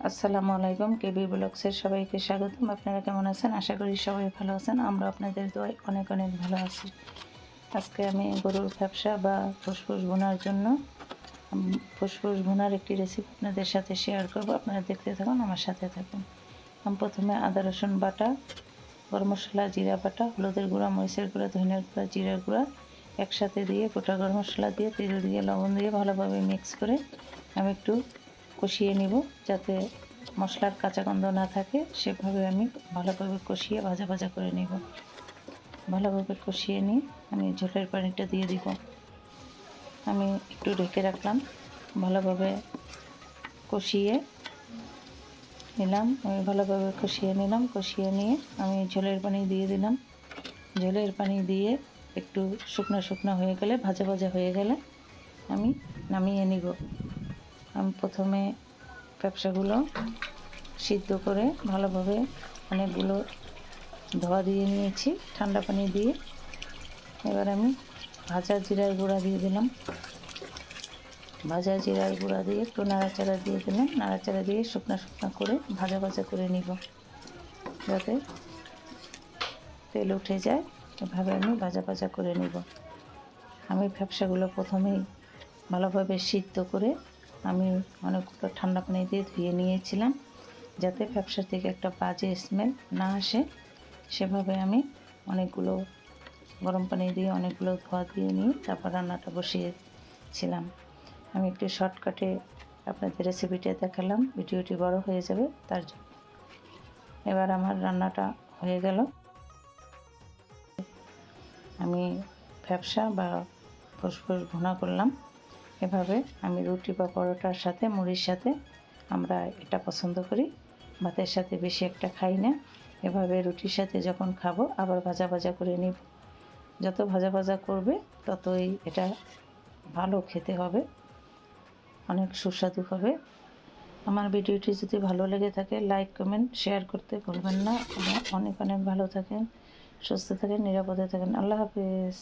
আসসালামু আলাইকুম, কেবি ব্লগসের সবাইকে স্বাগতম। আপনারা কেমন আছেন? আশা করি সবাই ভালো আছেন। আমরা আপনাদের দোয়ায় অনেক অনেক ভালো আছি। আজকে আমি গরুর ব্যবসা বা ফুসফুস ভুনার জন্য ফুসফুস ভুনার একটি রেসিপি আপনাদের সাথে শেয়ার করব। আপনারা দেখতে থাকুন, আমার সাথে থাকুন। আমি প্রথমে আদা রসুন বাটা, গরম মশলা, জিরা বাটা, হলুদের গুঁড়া, মরিচের গুঁড়া, ধনিয়ার গুঁড়া, জিরার গুঁড়া একসাথে দিয়ে, গোটা গরম মশলা দিয়ে, তেল দিয়ে, লবণ দিয়ে ভালোভাবে মিক্স করে আমি একটু কষিয়ে নিব, যাতে মশলার কাঁচা গন্ধ না থাকে। সেভাবে আমি ভালোভাবে কষিয়ে ভাজা ভাজা করে নিব। ভালোভাবে কষিয়ে নিয়ে আমি ঝোলের পানিটা দিয়ে দিব। আমি একটু ঢেকে রাখলাম, ভালোভাবে কষিয়ে নিলাম। আমি ভালোভাবে কষিয়ে নিলাম। কষিয়ে নিয়ে আমি ঝোলের পানি দিয়ে দিলাম। ঝোলের পানি দিয়ে একটু শুকনো শুকনো হয়ে গেলে, ভাজা ভাজা হয়ে গেলে আমি নামিয়ে নিব। আমি প্রথমে ব্যবসাগুলো সিদ্ধ করে ভালোভাবে অনেকগুলো ধোয়া দিয়ে নিয়েছি ঠান্ডা পানি দিয়ে। এবার আমি ভাজা জিরার গুঁড়া দিয়ে দিলাম। ভাজা জিরার গুঁড়া দিয়ে একটু নাড়াচাড়া দিয়ে দিলাম। নাড়াচাড়া দিয়ে শুকনো শুকনো করে ভাজা ভাজা করে নিব, যাতে তেল উঠে যায়। এভাবে আমি ভাজা ভাজা করে নিব। আমি ব্যবসাগুলো প্রথমেই ভালোভাবে সিদ্ধ করে আমি অনেকগুলো ঠান্ডা পানি দিয়ে ধুয়ে নিয়েছিলাম, যাতে ব্যবসা থেকে একটা বাজে স্মেল না আসে। সেভাবে আমি অনেকগুলো গরম পানি দিয়ে অনেকগুলো ধোয়া দিয়ে নিয়ে তারপর রান্নাটা বসিয়েছিলাম। আমি একটু শর্টকাটে আপনাদের রেসিপিটা দেখালাম, ভিডিওটি বড় হয়ে যাবে তার জন্য। এবার আমার রান্নাটা হয়ে গেল। আমি ব্যবসা বা ফুসফুস ভুনা করলাম। এভাবে আমি রুটি বা পরোটার সাথে, মুড়ির সাথে আমরা এটা পছন্দ করি। ভাতের সাথে বেশি একটা খাই না। এভাবে রুটির সাথে যখন খাবো আবার ভাজা ভাজা করে নিব। যত ভাজা ভাজা করবে ততই এটা ভালো খেতে হবে, অনেক সুস্বাদু হবে। আমার ভিডিওটি যদি ভালো লেগে থাকে, লাইক কমেন্ট শেয়ার করতে ভুলবেন না। অনেক অনেক ভালো থাকেন, সুস্থ থাকেন, নিরাপদে থাকেন। আল্লাহ হাফেজ।